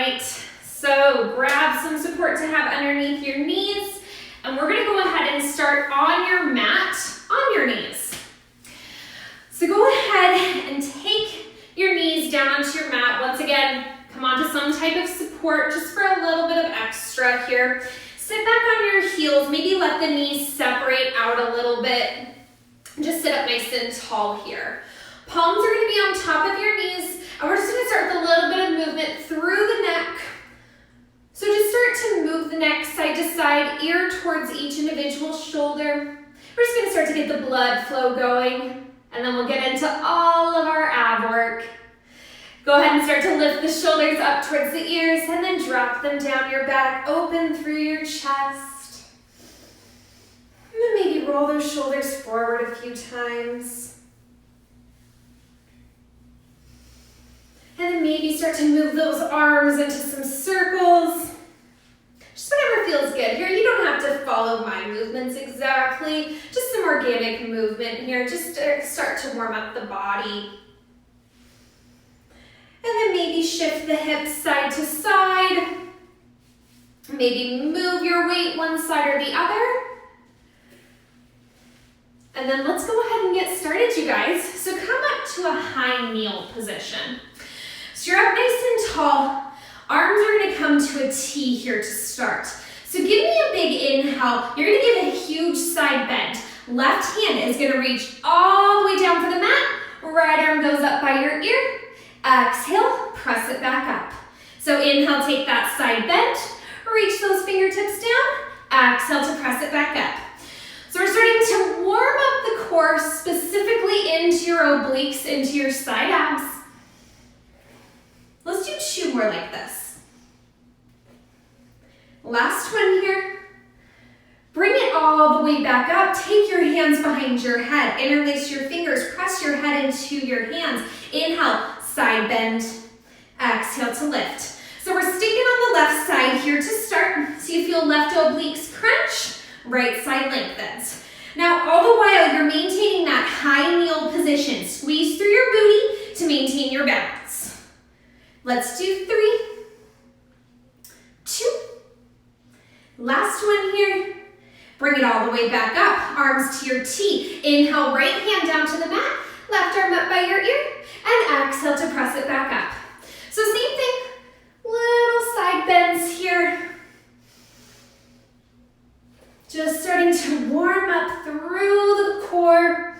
right, so grab some support to have underneath your knees, and we're gonna go ahead and start on your mat, on your knees. So go ahead and take your knees down onto your mat. Once again, come onto some type of support just for a little bit of extra here. Sit back on your heels, maybe let the knees separate out a little bit. Just sit up nice and tall here. Palms are gonna be on top of your knees, and we're just gonna start with a little bit of movement through the neck. So just start to move the neck side to side, ear towards each individual shoulder. We're just gonna start to get the blood flow going, and then we'll get into all of our ab work. Go ahead and start to lift the shoulders up towards the ears, and then drop them down your back, open through your chest. And then maybe roll those shoulders forward a few times. And then maybe start to move those arms into some circles. Just whatever feels good here. You don't have to follow my movements exactly. Just some organic movement here. Just to start to warm up the body. And then maybe shift the hips side to side. Maybe move your weight one side or the other. And then let's go ahead and get started, you guys. So come up to a high kneel position. So you're up nice and tall. Arms are gonna come to a T here to start. So give me a big inhale. You're gonna give a huge side bend. Left hand is gonna reach all the way down for the mat. Right arm goes up by your ear. Exhale, press it back up. So inhale, take that side bend. Reach those fingertips down. Exhale to press it back up. So we're starting to warm up the core, specifically into your obliques, into your side abs. Let's do 2 more like this. Last one here. Bring it all the way back up. Take your hands behind your head. Interlace your fingers. Press your head into your hands. Inhale, side bend. Exhale to lift. So we're sticking on the left side here to start. So you feel left obliques crunch, right side lengthens. Now, all the while, you're maintaining that high kneel position. Squeeze through your booty to maintain your balance. Let's do 3, 2. Last one here. Bring it all the way back up. Arms to your T. Inhale, right hand down to the mat. Left arm up by your ear. And exhale to press it back up. So same thing. Little side bends here. Just starting to warm up through the core.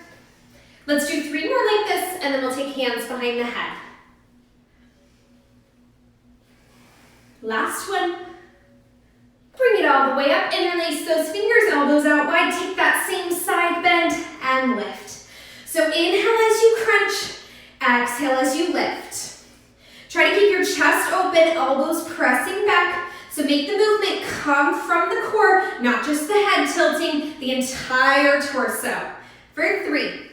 Let's do 3 more like this, and then we'll take hands behind the head. Last one. Bring it all the way up, interlace those fingers, elbows out wide, take that same side bend and lift. So inhale as you crunch, exhale as you lift. Try to keep your chest open, elbows pressing back, so make the movement come from the core, not just the head tilting, the entire torso. For 3,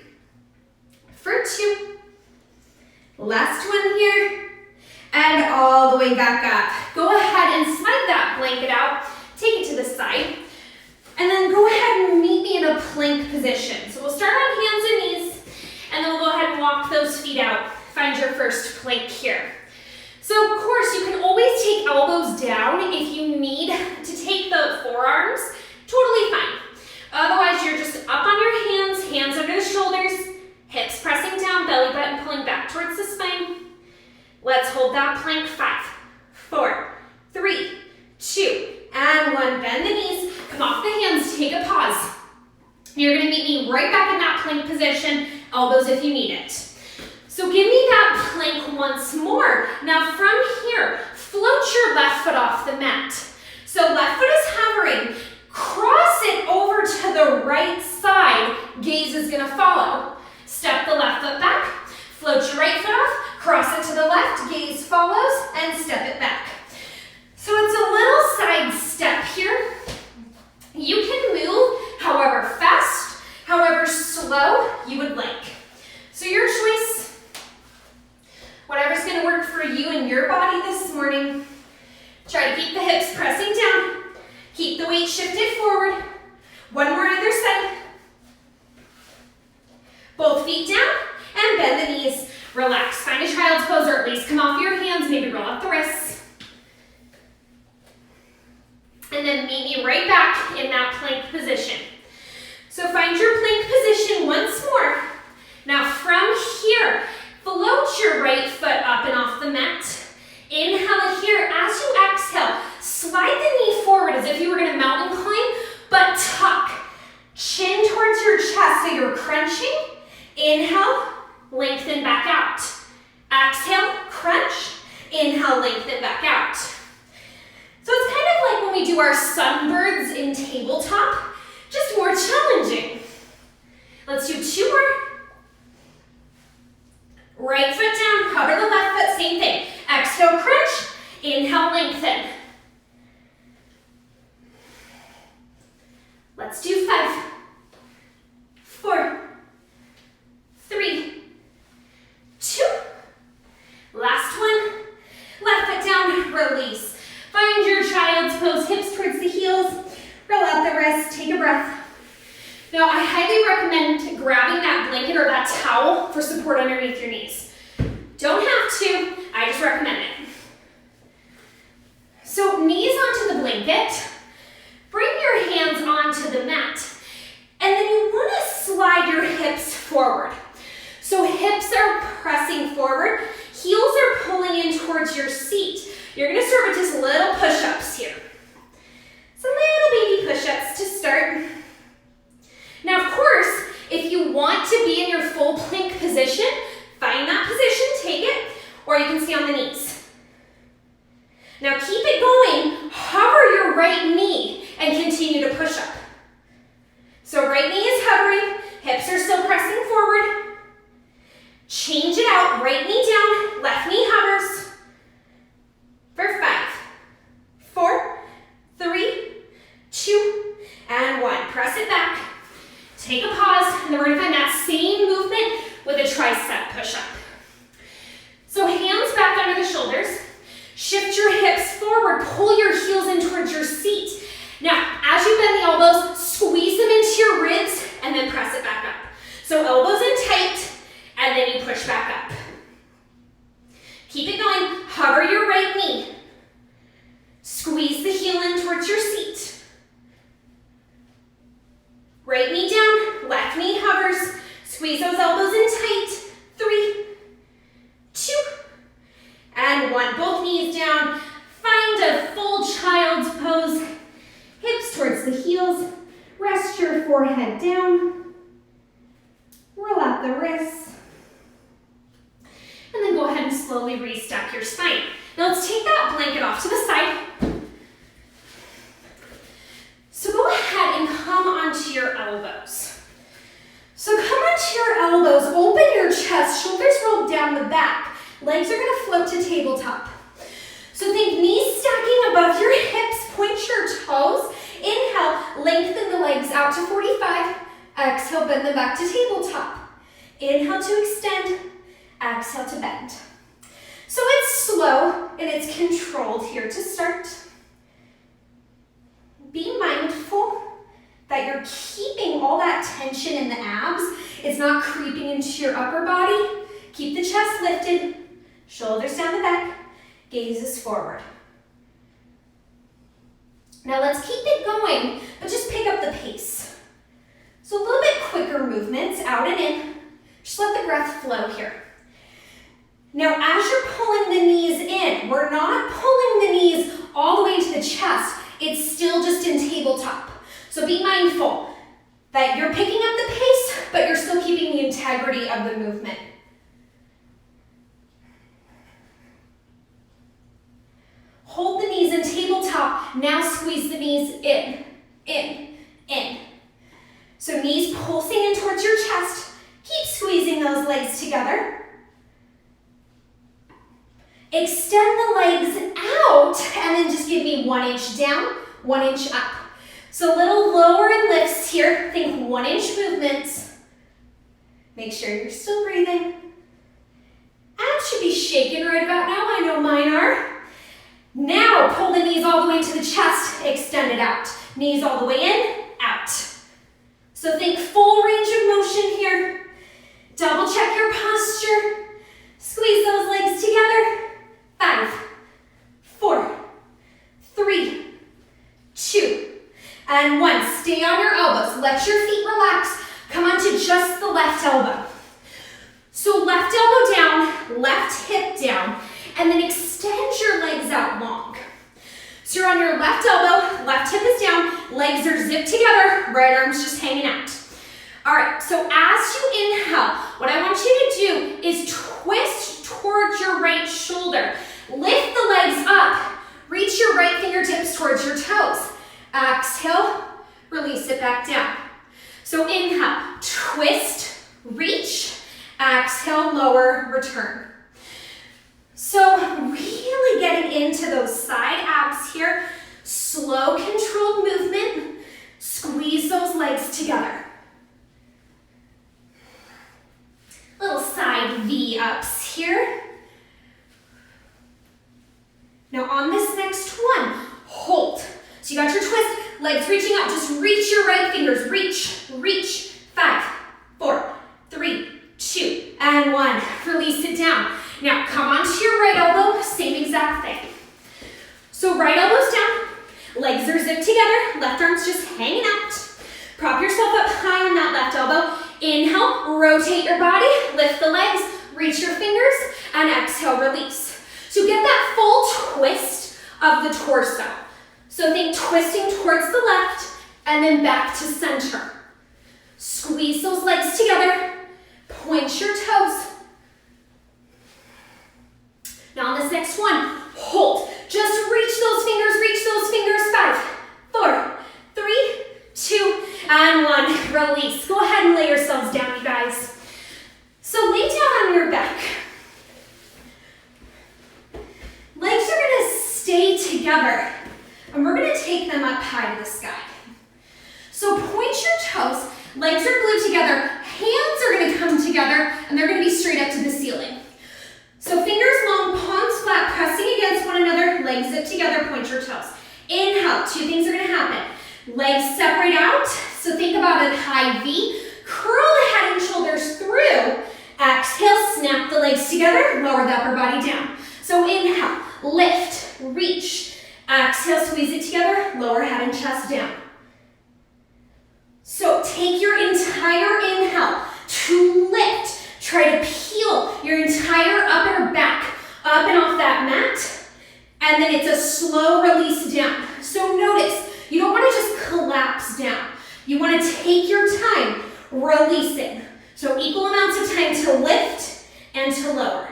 for 2, last one here. And all the way back up. Go ahead and slide that blanket out. Take it to the side. And then go ahead and meet me in a plank position. So we'll start on hands and knees. And then we'll go ahead and walk those feet out. Find your first plank here. So of course, you can always take elbows down if you need to take the forearms. Totally fine. Otherwise, you're just up on your hands, hands under the shoulders, hips pressing down, belly button pulling back towards the spine. Let's hold that plank. 5, 4, 3, 2, and 1. Bend the knees, come off the hands, take a pause. You're gonna meet me right back in that plank position, elbows if you need it. So give me that plank once more. Now from here, float your left foot off the mat. So left foot is hovering, cross it over to the right side, gaze is gonna follow. Step the left foot back, float your right foot off, cross it to the left, gaze follows, and step it back. So it's a little side step here. You can move however fast, however slow you would like. So your choice, whatever's gonna work for you and your body this morning. Try to keep the hips pressing down. Keep the weight shifted forward. 1 more on either side. Both feet down and bend the knees. Relax. Find a child's pose or at least come off your hands. Maybe roll up the wrists. and then meet me right back in that plank position. So find your plank position once more. Now from here, float your right foot up and off the mat. Inhale here. As you exhale, slide the knee forward as if you were going to mountain climb, but tuck. Chin towards your chest so you're crunching. Inhale, lengthen back out. Exhale, crunch. Inhale, lengthen back out. So it's kind of like when we do our sunbirds in tabletop, just more challenging. Let's do 2 more. Right foot down, hover the left foot, same thing. Exhale, crunch. Inhale, lengthen. Let's do 5, 4, 3, 2. Last one. Left foot down, release. Find your child's pose, hips towards the heels. Roll out the wrists, take a breath. Now, I highly recommend grabbing that blanket or that towel for support underneath your knees. Don't have to, I just recommend it. So, knees onto the blanket. Bring your hands onto the mat. And then you want to slide your hips forward. So, hips are pressing forward. Heels are pulling in towards your seat. You're going to start with just little push-ups here. Some little baby push-ups to start. Now, of course, if you want to be in your full plank position, find that position, take it, or you can stay on the knees. Now, keep it going. Hover your right knee and continue to push up. So right knee is hovering, hips are still pressing forward. Change it out, right knee down, left knee hovers. For 5, 4, 3, 2, and 1. Press it back. Take a pause, and then we're going to find that same movement with a tricep push-up. So hands back under the shoulders. Shift your hips forward. Pull your heels in towards your seat. Now, as you bend the elbows, squeeze them into your ribs, and then press it back up. So elbows in tight, and then you push back up. Keep it going. Hover your right knee. Squeeze the heel in towards your seat. Right knee down, left knee hovers. Squeeze those elbows in tight. 3, 2, and 1. Both knees down. Find a full child's pose. Hips towards the heels. Rest your forehead down. Roll out the wrists. And then go ahead and slowly restack your spine. Now let's take that blanket off to the side. So go ahead and come onto your elbows. So come onto your elbows, open your chest, shoulders rolled down the back. Legs are gonna float to tabletop. So think knees stacking above your hips, point your toes. Inhale, lengthen the legs out to 45. Exhale, bend them back to tabletop. Inhale to extend, exhale to bend. So it's slow and it's controlled here to start. Be mindful that you're keeping all that tension in the abs. It's not creeping into your upper body. Keep the chest lifted, shoulders down the back, gazes forward. Now let's keep it going, but just pick up the pace. So a little bit quicker movements, out and in. Just let the breath flow here. Now as you're pulling the knees in, we're not pulling the knees all the way to the chest. It's still just in tabletop. So be mindful that you're picking up the pace, but you're still keeping the integrity of the movement. Hold the knees in tabletop. Now squeeze the knees in, in. So knees pulsing in towards your chest. Keep squeezing those legs together. Extend the legs out and then just give me 1 inch down, 1 inch up. So little lower lifts here. Think 1 inch movements. Make sure you're still breathing. Abs should be shaking right about now. I know mine are. Now pull the knees all the way to the chest. Extend it out. Knees all the way in, out. So think full range of motion here. Double check your posture. Squeeze those legs together. 5, 4, 3, 2, and 1. Stay on your elbows. Let your feet relax. Come onto just the left elbow. So left elbow down, left hip down, and then extend your legs out long. So you're on your left elbow, left hip is down, legs are zipped together, right arm's just hanging out. All right, so as you inhale, what I want you to do is twist towards your right shoulder. Lift the legs up, reach your right fingertips towards your toes. Exhale, release it back down. So inhale, twist, reach, exhale, lower, return. So really getting into those side abs here. Slow, controlled movement. Squeeze those legs together. Little side V ups here. Now on this next one, hold. So you got your twist, legs reaching up. Just reach your right fingers. Reach, reach. 5, 4, 3, 2, and 1. Release it down. Now come onto your right elbow, same exact thing. So right elbow's down, legs are zipped together, left arm's just hanging out. Prop yourself up high on that left elbow. Inhale, rotate your body, lift the legs, reach your fingers, and exhale, release. So get that full twist of the torso. So think twisting towards the left, and then back to center. Squeeze those legs together, point your toes. Now on this next one, hold. Just reach those fingers. 5, 4, 3, 2, and 1. Release. Go ahead and lay yourselves down, you guys. So lay down on your back. Legs are gonna stay together, and we're gonna take them up high to the sky. So point your toes, legs are glued together, hands are gonna come together, and they're gonna be straight up to the ceiling. So fingers long, palms flat, pressing against one another, legs zip together, point your toes. Inhale, 2 things are gonna happen. Legs separate out, so think about a high V. Curl the head and shoulders through. Exhale, snap the legs together, lower the upper body down. So inhale, lift, reach. Exhale, squeeze it together, lower head and chest down. So take your entire inhale to lift. Try to peel your entire upper back up and off that mat, and then it's a slow release down. So notice, you don't want to just collapse down. You want to take your time releasing. So equal amounts of time to lift and to lower.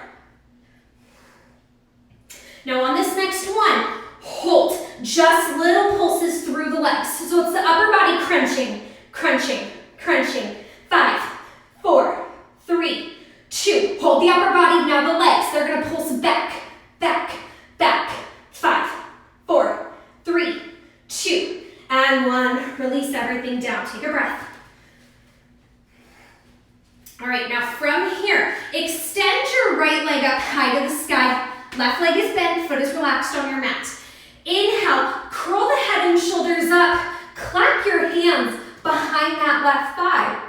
Now on this next one, hold. Just little pulses through the legs. So it's the upper body crunching, crunching, crunching. 5, 4, 3, 2. Hold the upper body, now the legs. They're gonna pulse back, back, back. 5, 4, 3, 2, and 1. Release everything down. Take a breath. All right, now from here, extend your right leg up high to the sky. Left leg is bent, foot is relaxed on your mat. Inhale, curl the head and shoulders up. Clap your hands behind that left thigh.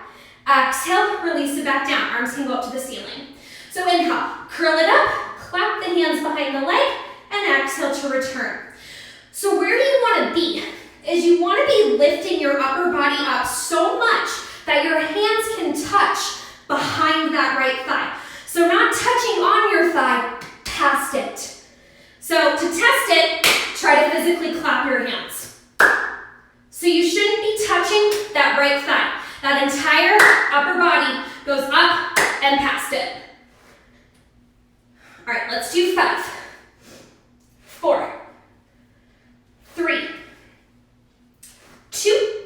Exhale, release it back down. Arms can go up to the ceiling. So inhale, curl it up, clap the hands behind the leg, and exhale to return. So where do you want to be? Is you want to be lifting your upper body up so much that your hands can touch behind that right thigh. So not touching on your thigh, past it. So to test it, try to physically clap your hands. So you shouldn't be touching that right thigh. That entire upper body goes up and past it. All right, let's do 5, 4, 3, 2,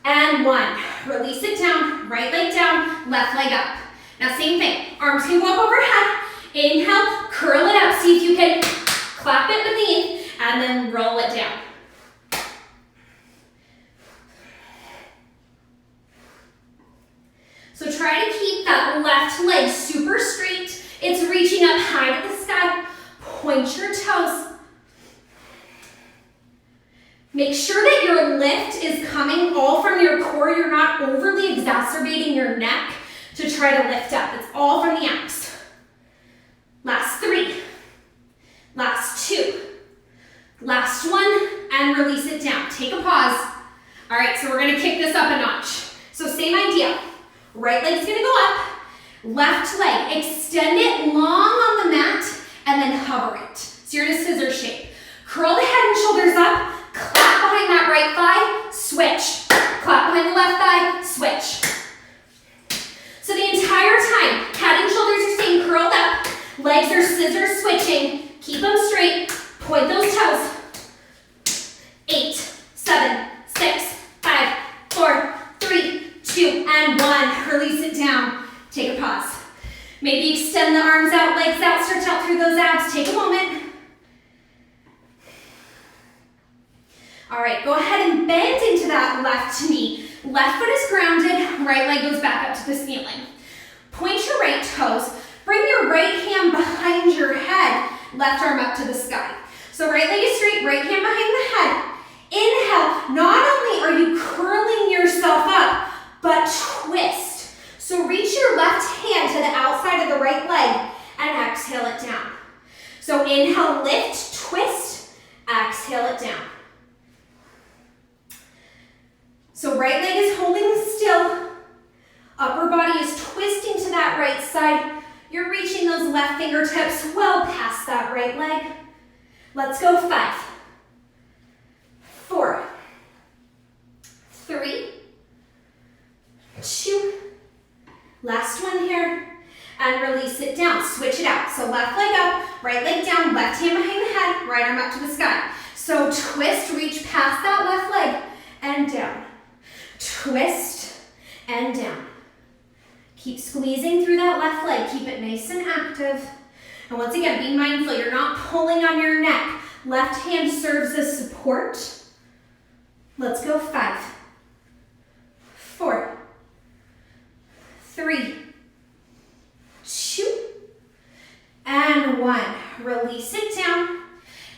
and 1. Release it down, right leg down, left leg up. Now same thing, arms can go up overhead. Inhale, curl it up, see if you can clap it beneath, and then roll it down. So try to keep that left leg super straight. It's reaching up high to the sky. Point your toes. Make sure that your lift is coming all from your core. You're not overly exacerbating your neck to try to lift up. It's all from the abs. Last 3. Last 2. Last 1. and release it down. Take a pause. All right, so we're gonna kick this up a notch. So same idea. Right leg's gonna go up, left leg, extend it long on the mat, and then hover it. So you're in a scissor shape. Curl the head and shoulders up, clap behind that right thigh, switch. Clap behind the left thigh, switch. So the entire time, head and shoulders are staying curled up, legs are scissor switching, keep them straight, point those toes. 8, 7, 6, 5, 4, 3, 2, and 1. Release it down. Take a pause. Maybe extend the arms out, legs out, stretch out through those abs. Take a moment. All right, go ahead and bend into that left knee. Left foot is grounded, right leg goes back up to the ceiling. Point your right toes. Bring your right hand behind your head, left arm up to the sky. So right leg is straight, right hand behind the head. Inhale, not only are you curling yourself up, but twist. So reach your left hand to the outside of the right leg and exhale it down. So inhale, lift, twist, exhale it down. So right leg is holding still. Upper body is twisting to that right side. You're reaching those left fingertips well past that right leg. Let's go. 5, 4, 3, 2, last one here, and release it down. Switch it out. So left leg up, right leg down, left hand behind the head, right arm up to the sky. So twist, reach past that left leg, and down. Twist, and down. Keep squeezing through that left leg. Keep it nice and active. And once again, be mindful, you're not pulling on your neck. Left hand serves as support. Let's go. 5, 4, 3, 2, and 1. Release it down.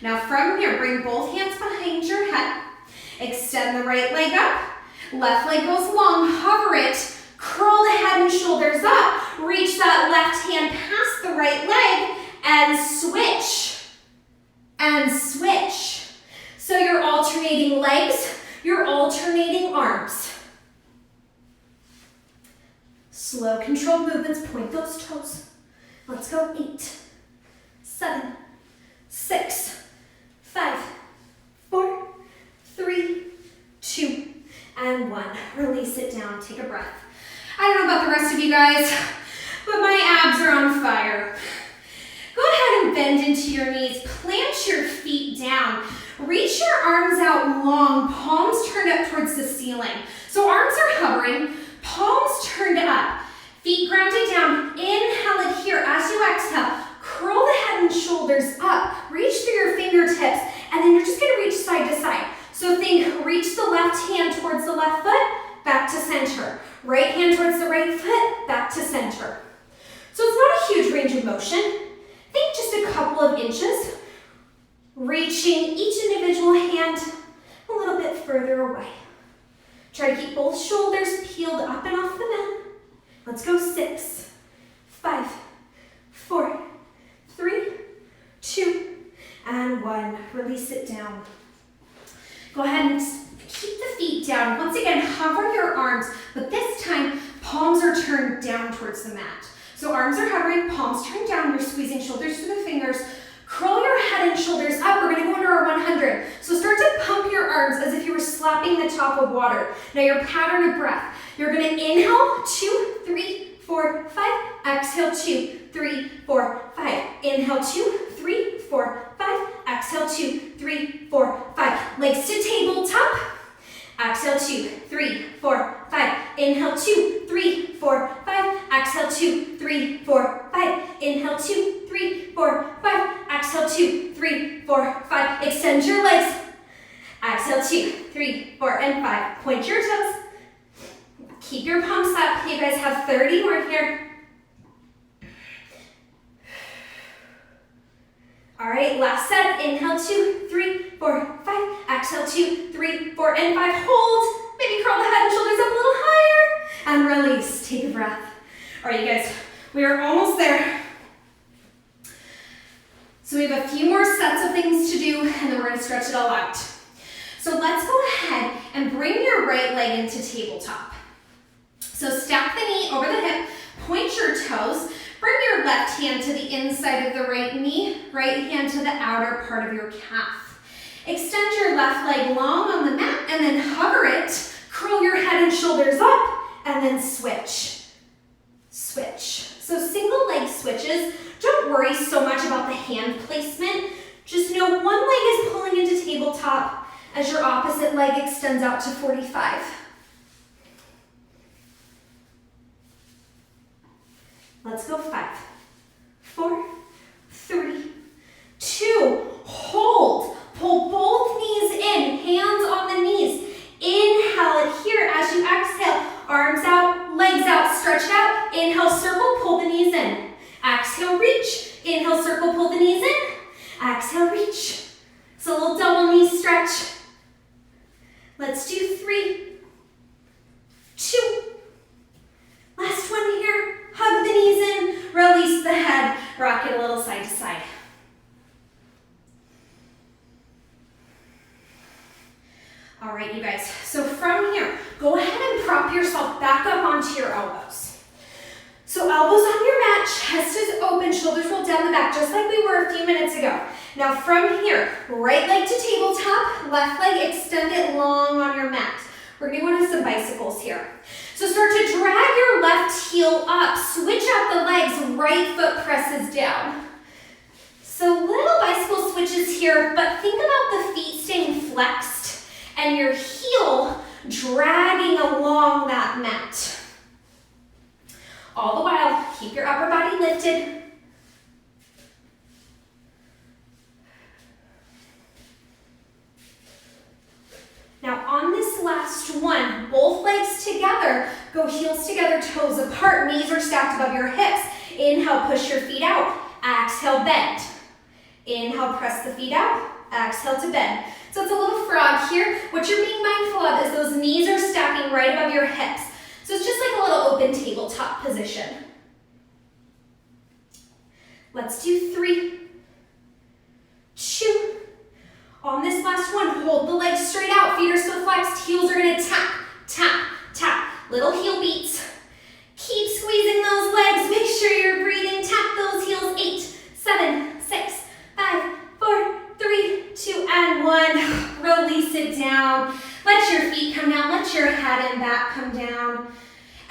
Now from here, bring both hands behind your head. Extend the right leg up. Left leg goes long, hover it. Curl the head and shoulders up. Reach that left hand past the right leg and switch. And switch. So you're alternating legs, you're alternating arms. Slow, controlled movements, point those toes. Let's go. 8, 7, 6, 5, 4, 3, 2, and 1. Release it down, take a breath. I don't know about the rest of you guys, but my abs are on fire. Go ahead and bend into your knees, plant your feet down. Reach your arms out long, palms turned up towards the ceiling. So arms are hovering, palms turned up, feet grounded down. Inhale it here. As you exhale, curl the head and shoulders up. Reach through your fingertips, and then you're just gonna reach side to side. So think, reach the left hand towards the left foot, back to center. Right hand towards the right foot, back to center. So it's not a huge range of motion. Think just a couple of inches. Reaching each individual hand a little bit further away. Try to keep both shoulders peeled up and off the mat. Let's go. 6, 5, 4, 3, 2, and 1. Release it down. Go ahead and keep the feet down. Once again, hover your arms, but this time, palms are turned down towards the mat. So arms are hovering, palms turned down, you're squeezing shoulders to the fingers. Curl your head and shoulders up. We're gonna go into our 100. So start to pump your arms as if you were slapping the top of water. Now your pattern of breath. You're gonna inhale, 2, 3, 4, 5. Exhale, 2, 3, 4, 5. Inhale, 2, 3, 4, 5. Exhale, 2, 3, 4, 5. Legs to tabletop. Exhale, 2, 3, 4, 5. Inhale, 2, 3, 4, 5. Exhale, 2, 3, 4, 5. Inhale, 2, 3, 4, 5. Exhale, 2, 3, 4, 5. Extend your legs. Exhale, 2, 3, 4, and 5. Point your toes. Keep your palms up. You guys have 30 more here. All right, last set. Inhale, 2, 3, 4, 5. Exhale, 2, 3, 4, and 5. Hold. Maybe curl the head and shoulders up a little higher. And release. Take a breath. All right, you guys, we are almost there. So we have a few more sets of things to do, and then we're going to stretch it all out. So let's go ahead and bring your right leg into tabletop. So stack the knee over the hip, point your toes, bring your left hand to the inside of the right knee, right hand to the outer part of your calf. Extend your left leg long on the mat and then hover it, curl your head and shoulders up, and then switch. Switch. So single leg switches, don't worry so much about the hand placement. Just know one leg is pulling into tabletop as your opposite leg extends out to 45. Let's go 5, 4, 3, 2, hold. Pull both knees in, hands on the knees. Inhale it here as you exhale. Arms out, legs out, stretch it out. Inhale, circle, pull the knees in. Exhale, reach. Inhale, circle, pull the knees in. Exhale, reach. So a little double knee stretch. Let's do 3, 2. Last one here. Hug the knees in, release the head, rock it a little side to side. All right, you guys, so from here, go ahead and prop yourself back up onto your elbows. So elbows on your mat, chest is open, shoulders roll down the back, just like we were a few minutes ago. Now from here, right leg to tabletop, left leg extend it long on your mat. We're gonna go into some bicycles here. So start to drag your left heel up, switch out the legs, right foot presses down. So little bicycle switches here, but think about the feet staying flexed and your heel dragging along that mat. All the while, keep your upper body lifted. Now on this last one, both legs together, go heels together, toes apart, knees are stacked above your hips. Inhale, push your feet out. Exhale, bend. Inhale, press the feet out. Exhale to bend. So it's a little frog here. What you're being mindful of is those knees are stacking right above your hips. So it's just like a little open tabletop position. Let's do 3, 2. On this last one, hold the legs straight out, feet are still flexed, heels are gonna tap, tap, tap. Little heel beats. Keep squeezing those legs, make sure you're breathing, tap those heels. 8, 7, 6, 5, 4, 3, 2, and 1. Release it down. Let your feet come down, let your head and back come down.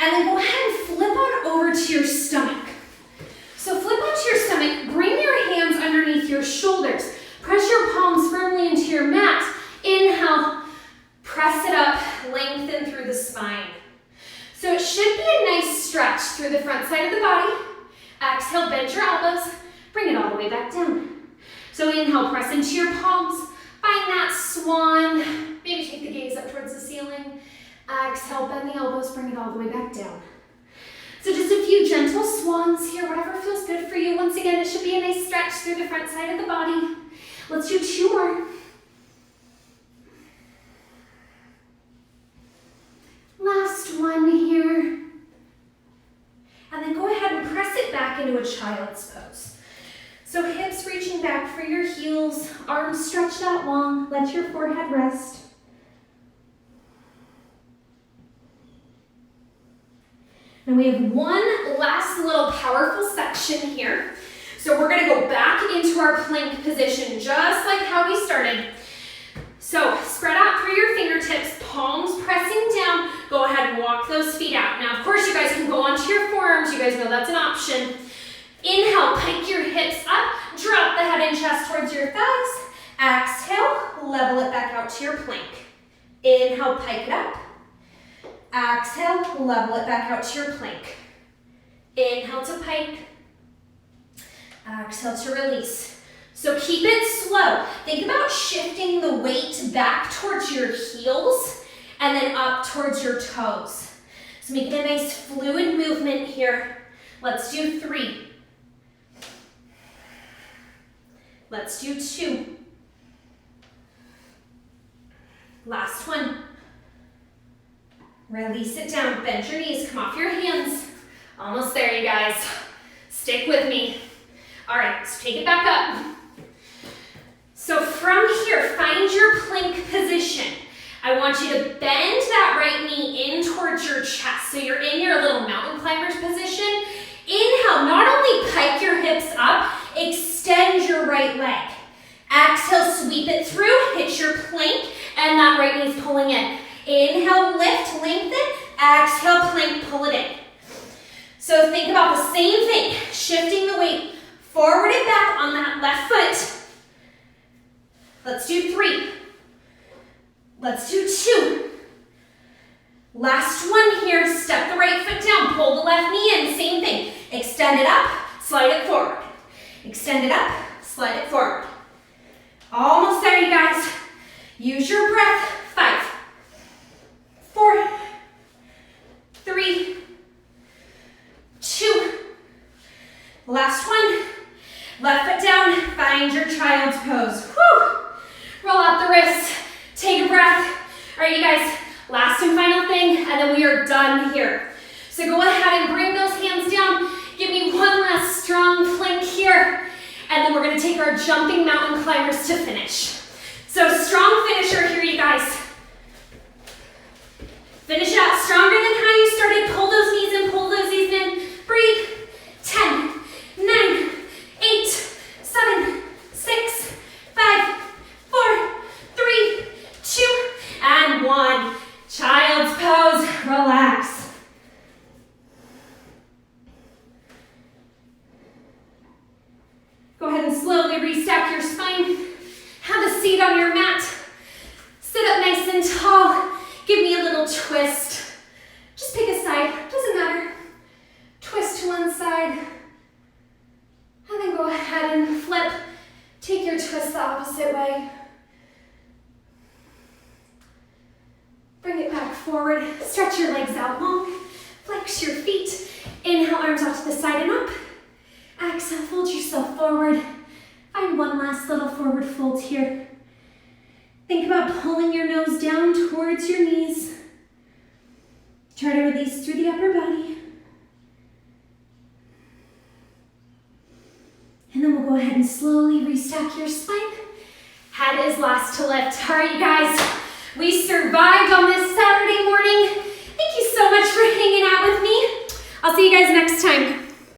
And then go ahead and flip on over to your stomach. So flip onto your stomach, bring your hands underneath your shoulders. Press your palms firmly into your mat. Inhale, press it up, lengthen through the spine. So it should be a nice stretch through the front side of the body. Exhale, bend your elbows, bring it all the way back down. So inhale, press into your palms, find that swan. Maybe take the gaze up towards the ceiling. Exhale, bend the elbows, bring it all the way back down. So just a few gentle swans here, whatever feels good for you. Once again, it should be a nice stretch through the front side of the body. Let's do 2 more. Last one here. And then go ahead and press it back into a child's pose. So hips reaching back for your heels, arms stretched out long, let your forehead rest. And we have one last little powerful section here. So we're gonna go back into our plank position, just like how we started. So spread out through your fingertips, palms pressing down. Go ahead and walk those feet out. Now, of course, you guys can go onto your forearms. You guys know that's an option. Inhale, pike your hips up, drop the head and chest towards your thighs. Exhale, level it back out to your plank. Inhale, pike it up. Exhale, level it back out to your plank. Inhale to pike. Exhale to release. So keep it slow. Think about shifting the weight back towards your heels and then up towards your toes. So make it a nice fluid movement here. Let's do 3. Let's do 2. Last one. Release it down, bend your knees, come off your hands. Almost there, you guys. Stick with me. All right, let's take it back up. So from here, find your plank position. position. I want you to bend that right knee in towards your chest. So you're in your little mountain climber's position. Inhale, not only pike your hips up, extend your right leg. Exhale, sweep it through, hit your plank, and that right knee's pulling in. Inhale, lift, lengthen. Exhale, plank, pull it in. So think about the same thing, shifting the weight forward and back on that left foot. Let's do 3. Let's do 2. Last one here, step the right foot down, pull the left knee in, same thing. Extend it up, slide it forward. Extend it up, slide it forward. Almost there, you guys. Use your breath. 5, 4, 3, 2. Last one. Left foot down, find your child's pose. Whew. Roll out the wrists, take a breath. All right, you guys, last and final thing, and then we are done here. So go ahead and bring those hands down. Give me one last strong plank here, and then we're gonna take our jumping mountain climbers to finish. So strong finisher here, you guys. Finish out stronger than how you started. Pull those knees in, pull those knees in. Breathe. 10, 9, 8, 7, 6, 5, 4, 3, 2, and 1. Child's pose, relax. Go ahead and slowly restack your spine. Have a seat on your mat. Sit up nice and tall. Give me a little twist. Just pick a side, doesn't matter. Twist to one side. And then go ahead and flip. Take your twist the opposite way. Bring it back forward. Stretch your legs out long. Flex your feet. Inhale, arms out to the side and up. Exhale, fold yourself forward. Find one last little forward fold here. Think about pulling your nose down towards your knees. Try to release through the upper body. And then we'll go ahead and slowly restack your spine. Head is last to lift. All right, you guys, we survived on this Saturday morning. Thank you so much for hanging out with me. I'll see you guys next time.